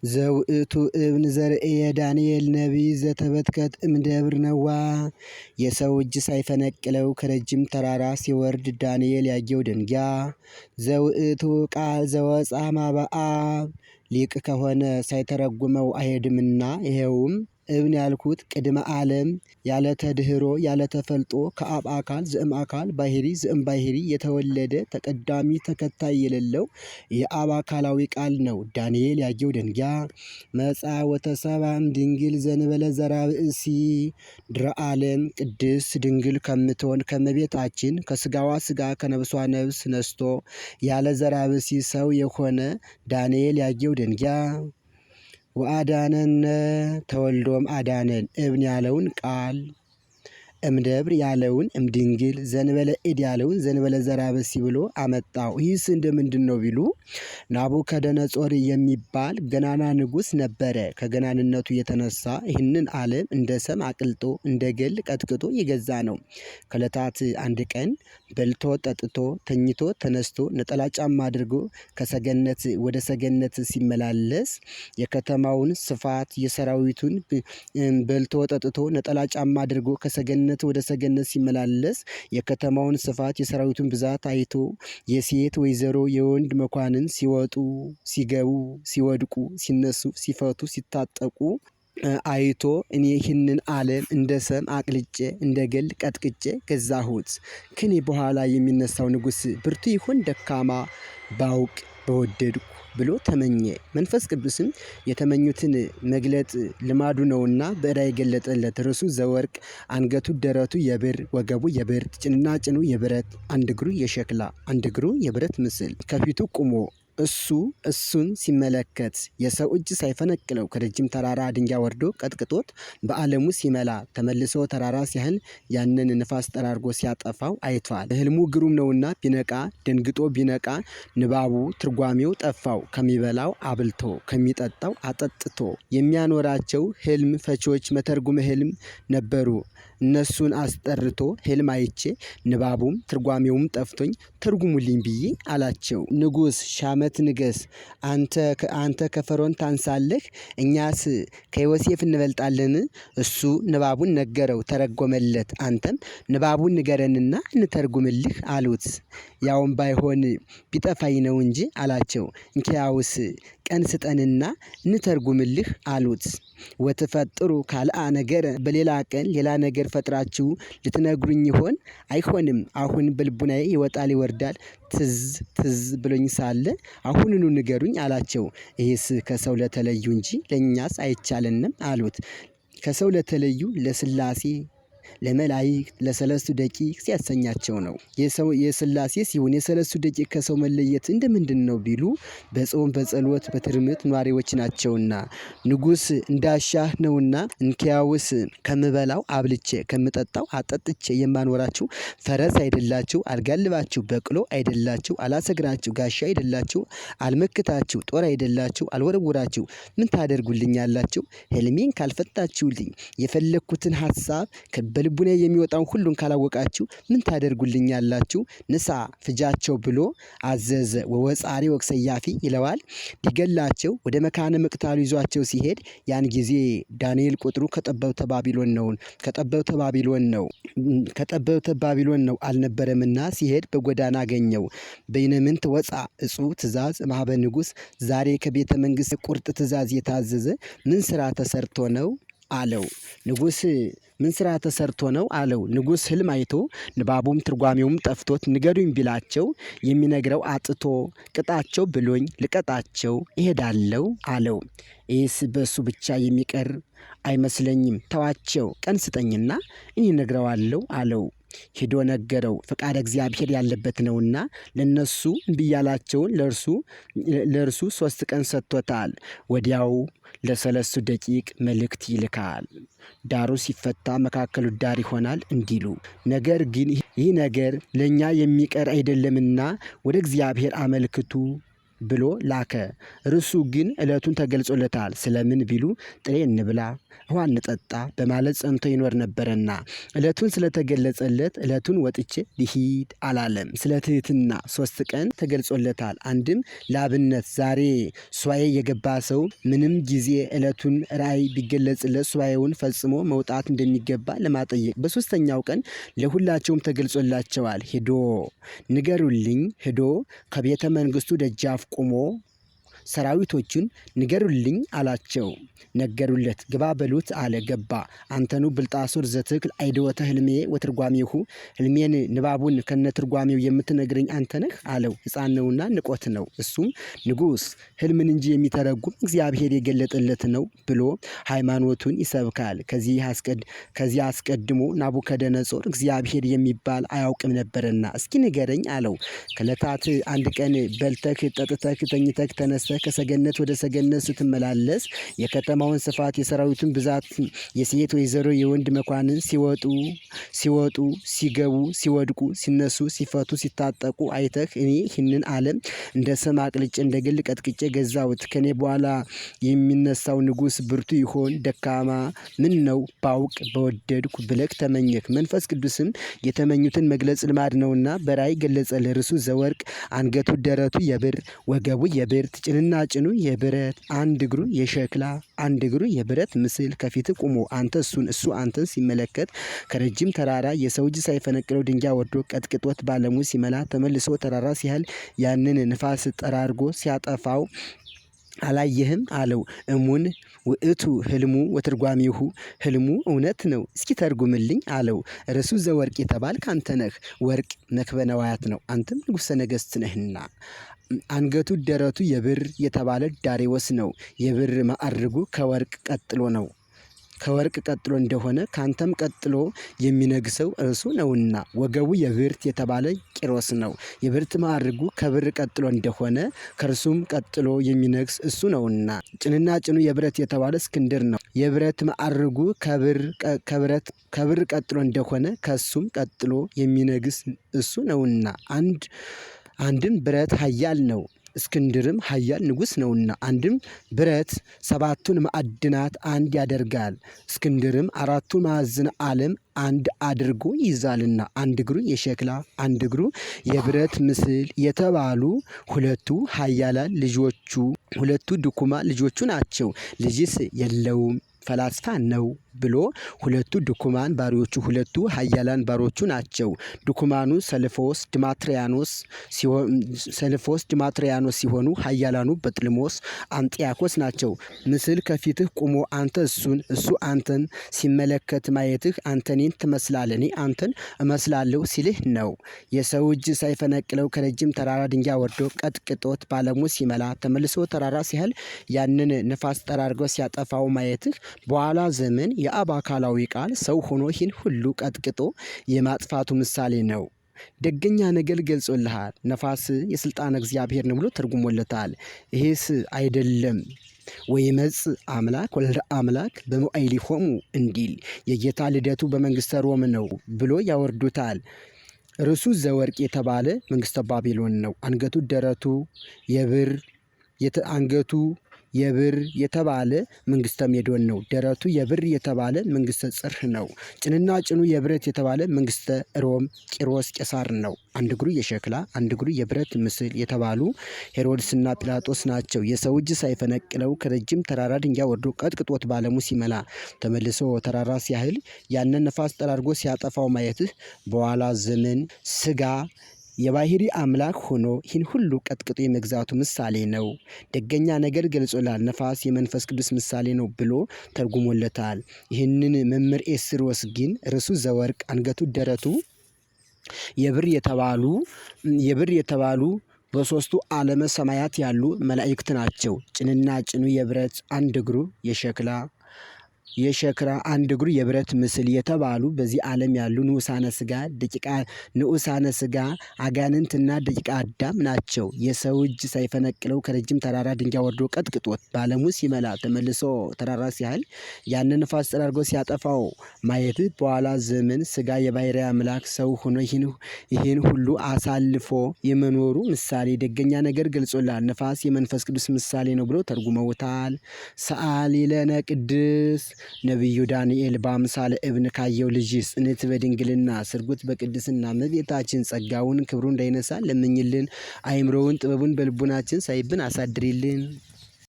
ዘውእቱ እብን ዘርእየ ዳንኤል ነቢይ ዘተበትከት እምደብር ነዋ። የሰው እጅ ሳይፈነቅለው ከረጅም ተራራ ሲወርድ ዳንኤል ያየው ደንጊያ። ዘውእቱ ቃል ዘወፃ ማበአብ ሊቅ ከሆነ ሳይተረጉመው አይሄድምና ይሄውም እብን ያልኩት ቅድመ ዓለም ያለ ተድህሮ ያለ ተፈልጦ ከአብ አካል ዘእም አካል ባህሪ ዘእም ባህሪ የተወለደ ተቀዳሚ ተከታይ የሌለው የአብ አካላዊ ቃል ነው። ዳንኤል ያየው ደንጊያ መጻ ወተሰባም ድንግል ዘንበለ ዘራብእሲ ድረ ዓለም ቅድስት ድንግል ከምትሆን ከመቤታችን ከስጋዋ ስጋ ከነብሷ ነብስ ነስቶ ያለ ዘራብእሲ ሰው የሆነ ዳንኤል ያየው ደንጊያ። ወአዳነነ ተወልዶም አዳነን እብን ያለውን ቃል እምደብር ያለውን እምድንግል ዘንበለ እድ ያለውን ዘንበለ ዘራብእሲ ብሎ አመጣው። ይህስ እንደምንድን ነው ቢሉ ናቡከደነጾር የሚባል ገናና ንጉሥ ነበረ። ከገናንነቱ የተነሳ ይህንን ዓለም እንደ ሰም አቅልጦ እንደ ገል ቀጥቅጦ የገዛ ነው። ከዕለታት አንድ ቀን በልቶ ጠጥቶ ተኝቶ ተነስቶ ነጠላ ጫማ አድርጎ ከሰገነት ወደ ሰገነት ሲመላለስ የከተማውን ስፋት የሰራዊቱን በልቶ ጠጥቶ ነጠላ ጫማ አድርጎ ከሰገነት ወደ ሰገነት ሲመላለስ የከተማውን ስፋት የሰራዊቱን ብዛት አይቶ የሴት ወይዘሮ የወንድ መኳንን ሲወጡ ሲገቡ ሲወድቁ ሲነሱ ሲፈቱ ሲታጠቁ አይቶ እኔ ይህንን ዓለም እንደ ሰም አቅልጬ እንደ ገል ቀጥቅጬ ገዛሁት። ከኔ በኋላ የሚነሳው ንጉሥ ብርቱ ይሆን ደካማ ባውቅ በወደድኩ ብሎ ተመኘ። መንፈስ ቅዱስም የተመኙትን መግለጥ ልማዱ ነውና በዕዳ የገለጠለት ርሱ ዘወርቅ አንገቱ ደረቱ የብር ወገቡ የብር ጭንና ጭኑ የብረት አንድ እግሩ የሸክላ አንድ እግሩ የብረት ምስል ከፊቱ ቁሞ እሱን ሲመለከት የሰው እጅ ሳይፈነቅለው ከረጅም ተራራ ድንጋይ ወርዶ ቀጥቅጦት በዓለሙ ሲመላ ተመልሶ ተራራ ሲያህል ያንን ንፋስ ጠራርጎ ሲያጠፋው አይቷል። ህልሙ ግሩም ነውና ቢነቃ ደንግጦ ቢነቃ ንባቡ ትርጓሜው ጠፋው። ከሚበላው አብልቶ ከሚጠጣው አጠጥቶ የሚያኖራቸው ህልም ፈቺዎች መተርጉመ ህልም ነበሩ። እነሱን አስጠርቶ ህልም አይቼ ንባቡም ትርጓሜውም ጠፍቶኝ ተርጉሙልኝ ብዬ አላቸው። ንጉሥ ሻመት ንገስ፣ አንተ ከፈርዖን ታንሳለህ፣ እኛስ ከዮሴፍ እንበልጣለን? እሱ ንባቡን ነገረው ተረጎመለት፣ አንተም ንባቡን ንገረንና እንተርጉምልህ አሉት። ያውም ባይሆን ቢጠፋኝ ነው እንጂ አላቸው። እንኪያውስ ቀን ስጠንና እንተርጉምልህ አሉት። ወትፈጥሩ ካልአ ነገር፣ በሌላ ቀን ሌላ ነገር ፈጥራችሁ ልትነግሩኝ ይሆን? አይሆንም። አሁን በልቡናዬ ይወጣል ይወርዳል ትዝ ብሎኝ ሳለ አሁንኑ ንገሩኝ አላቸው። ይህስ ከሰው ለተለዩ እንጂ ለእኛስ አይቻለንም አሉት። ከሰው ለተለዩ ለስላሴ ለመላእክት ለሰለስቱ ደቂቅ ሲያሰኛቸው ነው። የስላሴ ሲሆን የሰለስቱ ደቂቅ ከሰው መለየት እንደምንድን ነው ቢሉ በጾም በጸሎት በትርምት ኗሪዎች ናቸውና ንጉሥ እንዳሻህ ነውና እንኪያውስ ከምበላው አብልቼ ከምጠጣው አጠጥቼ የማኖራችሁ ፈረስ አይደላችሁ አልጋልባችሁ፣ በቅሎ አይደላችሁ አላሰግራችሁ፣ ጋሻ አይደላችሁ አልመክታችሁ፣ ጦር አይደላችሁ አልወረውራችሁ፣ ምን ታደርጉልኛላችሁ? ህልሜን ካልፈታችሁልኝ የፈለግኩትን ሀሳብ በልቡና የሚወጣውን ሁሉን ካላወቃችሁ ምን ታደርጉልኛላችሁ? ንሳ ፍጃቸው ብሎ አዘዘ። ወወጻሪ ወቅሰያፊ ይለዋል። ሊገላቸው ወደ መካነ መቅታሉ ይዟቸው ሲሄድ ያን ጊዜ ዳንኤል ቁጥሩ ከጠበብተ ባቢሎን ነው አልነበረምና ሲሄድ በጎዳና አገኘው። በይነምንት ወፃ እጹብ ትእዛዝ ማህበ ንጉሥ፣ ዛሬ ከቤተ መንግሥት ቁርጥ ትእዛዝ የታዘዘ ምን ስራ ተሰርቶ ነው አለው። ንጉሥ ምን ስራ ተሰርቶ ነው አለው። ንጉሥ ህልም አይቶ ንባቡም ትርጓሜውም ጠፍቶት ንገሩኝ ቢላቸው የሚነግረው አጥቶ ቅጣቸው ብሎኝ ልቀጣቸው እሄዳለሁ አለው። ይህስ በእሱ ብቻ የሚቀር አይመስለኝም። ተዋቸው፣ ቀን ስጠኝና እኔ እነግረዋለሁ አለው። ሄዶ ነገረው። ፈቃደ እግዚአብሔር ያለበት ነውና ለነሱ እምቢ ያላቸውን ለእርሱ 3 ቀን ሰጥቶታል። ወዲያው ለሰለስቱ ደቂቅ መልእክት ይልካል። ዳሩ ሲፈታ መካከሉ ዳር ይሆናል እንዲሉ። ነገር ግን ይህ ነገር ለእኛ የሚቀር አይደለምና ወደ እግዚአብሔር አመልክቱ ብሎ ላከ። እርሱ ግን ዕለቱን ተገልጾለታል። ስለምን ቢሉ ጥሬ እንብላ ውሃ እንጠጣ በማለት ጸንቶ ይኖር ነበረና ዕለቱን ስለተገለጸለት ዕለቱን ወጥቼ ልሂድ አላለም። ስለ ትህትና 3 ቀን ተገልጾለታል። አንድም ለአብነት ዛሬ ሱባኤ የገባ ሰው ምንም ጊዜ ዕለቱን ራእይ ቢገለጽለት ሱባኤውን ፈጽሞ መውጣት እንደሚገባ ለማጠየቅ በ3ኛው ቀን ለሁላቸውም ተገልጾላቸዋል። ሄዶ ንገሩልኝ ሄዶ ከቤተ መንግስቱ ደጃፍ ቆሞ ሰራዊቶቹን ንገሩልኝ አላቸው። ነገሩለት። ግባ በሉት አለ። ገባ። አንተኑ ብልጣሶር ዘትክል አይደወተ ህልሜ ወትርጓሜሁ ህልሜን ንባቡን ከነትርጓሜው የምትነግረኝ አንተ ነህ አለው። ሕፃን ነውና ንቆት ነው። እሱም ንጉሥ ህልምን እንጂ የሚተረጉም እግዚአብሔር የገለጠለት ነው ብሎ ሃይማኖቱን ይሰብካል። ከዚህ አስቀድሞ ናቡከደነጾር እግዚአብሔር የሚባል አያውቅም ነበርና እስኪ ንገረኝ አለው። ከዕለታት አንድ ቀን በልተህ ጠጥተህ ተኝተህ ተነስተህ ከሰገነት ወደ ሰገነት ስትመላለስ የከተማውን ስፋት የሰራዊቱን ብዛት የሴት ወይዘሮ የወንድ መኳንን ሲወጡ ሲገቡ ሲወድቁ ሲነሱ ሲፈቱ ሲታጠቁ አይተህ እኔ ይህንን ዓለም እንደ ሰም አቅልጬ እንደ ግል ቀጥቅጬ ገዛሁት። ከኔ በኋላ የሚነሳው ንጉሥ ብርቱ ይሆን ደካማ ምን ነው ባውቅ በወደድኩ ብለህ ተመኘህ። መንፈስ ቅዱስም የተመኙትን መግለጽ ልማድ ነውና በራእይ ገለጸልህ። ርሱ ዘወርቅ አንገቱ ደረቱ የብር ወገቡ የብር ጭንና ጭኑ የብረት አንድ እግሩ የሸክላ አንድ እግሩ የብረት ምስል ከፊት ቆሞ አንተ እሱ አንተን ሲመለከት ከረጅም ተራራ የሰው እጅ ሳይፈነቅለው ድንጋይ ወርዶ ቀጥቅጦት ባለሙ ሲመላ ተመልሶ ተራራ ሲያህል ያንን ንፋስ ጠራርጎ ሲያጠፋው አላየህም አለው። እሙን ውእቱ ህልሙ ወትርጓሜሁ ህልሙ እውነት ነው እስኪ ተርጉምልኝ አለው። ርሱ ዘወርቅ የተባልክ አንተ ነህ። ወርቅ መክበበ ነዋያት ነው። አንተም ንጉሠ ነገሥት ነህና። አንገቱ ደረቱ የብር የተባለ ዳሪዎስ ነው። የብር ማዕርጉ ከወርቅ ቀጥሎ ነው። ከወርቅ ቀጥሎ እንደሆነ ካንተም ቀጥሎ የሚነግሰው እርሱ ነውና። ወገቡ የብርት የተባለ ቂሮስ ነው። የብርት ማዕርጉ ከብር ቀጥሎ እንደሆነ ከእርሱም ቀጥሎ የሚነግስ እሱ ነውና። ጭንና ጭኑ የብረት የተባለ እስክንድር ነው። የብረት ማዕርጉ ከብር ቀጥሎ እንደሆነ ከእሱም ቀጥሎ የሚነግስ እሱ ነውና። አንድም ብረት ኃያል ነው። እስክንድርም ኃያል ንጉሥ ነውና። አንድም ብረት 7ቱን ማዕድናት አንድ ያደርጋል። እስክንድርም 4ቱ ማዕዝነ ዓለም አንድ አድርጎ ይይዛልና። አንድ እግሩ የሸክላ አንድ እግሩ የብረት ምስል የተባሉ ሁለቱ ኃያላን ልጆቹ ሁለቱ ድኩማን ልጆቹ ናቸው። ልጅስ የለውም ፈላስፋ ነው ብሎ ሁለቱ ድኩማን ባሪዎቹ ሁለቱ ኃያላን ባሮቹ ናቸው። ድኩማኑ ሰልፎስ ድማትሪያኖስ ሲሆኑ ኃያላኑ በጥልሞስ አንጢያኮስ ናቸው። ምስል ከፊትህ ቆሞ አንተ እሱ አንተን ሲመለከት ማየትህ አንተ እኔን ትመስላለህ እኔ አንተን እመስላለሁ ሲልህ ነው። የሰው እጅ ሳይፈነቅለው ከረጅም ተራራ ድንጋይ ወርዶ ቀጥቅጦት ባለሙ ሲመላ ተመልሶ ተራራ ሲያህል ያንን ንፋስ ጠራርጎ ሲያጠፋው ማየትህ በኋላ ዘመን የአብ አካላዊ ቃል ሰው ሆኖ ይህን ሁሉ ቀጥቅጦ የማጥፋቱ ምሳሌ ነው። ደገኛ ነገር ገልጾልሃል። ነፋስ የስልጣን እግዚአብሔር ነው ብሎ ተርጉሞለታል። ይሄስ አይደለም ወይመጽእ አምላክ ወልደ አምላክ በመዋዕሊሆሙ እንዲል የጌታ ልደቱ በመንግስተ ሮም ነው ብሎ ያወርዱታል። ርሱ ዘወርቅ የተባለ መንግስተ ባቢሎን ነው። አንገቱ ደረቱ የብር የተባለ መንግስተ ሜዶን ነው። ደረቱ የብር የተባለ መንግስተ ጽርህ ነው። ጭንና ጭኑ የብረት የተባለ መንግስተ ሮም ቂሮስ ቄሳር ነው። አንድ እግሩ የሸክላ አንድ እግሩ የብረት ምስል የተባሉ ሄሮድስና ጲላጦስ ናቸው። የሰው እጅ ሳይፈነቅለው ከረጅም ተራራ ድንጋይ ወርዶ ቀጥቅጦት ባለሙ ሲመላ ተመልሶ ተራራ ሲያህል ያንን ነፋስ ጠራርጎ ሲያጠፋው ማየትህ በኋላ ዘመን ስጋ የባህሪ አምላክ ሆኖ ይህን ሁሉ ቀጥቅጦ የመግዛቱ ምሳሌ ነው። ደገኛ ነገር ገልጾላል። ነፋስ የመንፈስ ቅዱስ ምሳሌ ነው ብሎ ተርጉሞለታል። ይህንን መምህር ኤስድሮስ ግን ርሱ ዘወርቅ አንገቱ ደረቱ የብር የተባሉ በሶስቱ ዓለመ ሰማያት ያሉ መላእክት ናቸው። ጭንና ጭኑ የብረት አንድ እግሩ የሸክላ የሸክላ አንድ እግሩ የብረት ምስል የተባሉ በዚህ ዓለም ያሉ ንዑሳነ ሥጋ አጋንንትና ደቂቀ አዳም ናቸው። የሰው እጅ ሳይፈነቅለው ከረጅም ተራራ ድንጋይ ወርዶ ቀጥቅጦት በዓለሙ ሲመላ ተመልሶ ተራራ ሲያህል ያንን ነፋስ ጠራርጎ ሲያጠፋው ማየት በኋላ ዘመን ሥጋ የባሕርይ አምላክ ሰው ሆኖ ይህን ሁሉ አሳልፎ የመኖሩ ምሳሌ ደገኛ ነገር ገልጾላል። ነፋስ የመንፈስ ቅዱስ ምሳሌ ነው ብሎ ተርጉመውታል። ሰአሊ ለነ ቅድስ ነቢዩ ዳንኤል በአምሳለ እብን ካየው ልጅ ጽንዕት በድንግልና ስርጉት በቅድስና እመቤታችን ጸጋውን ክብሩን እንዳይነሳ ለምኝልን። አእምሮውን ጥበቡን በልቡናችን ሳይብን አሳድሪልን።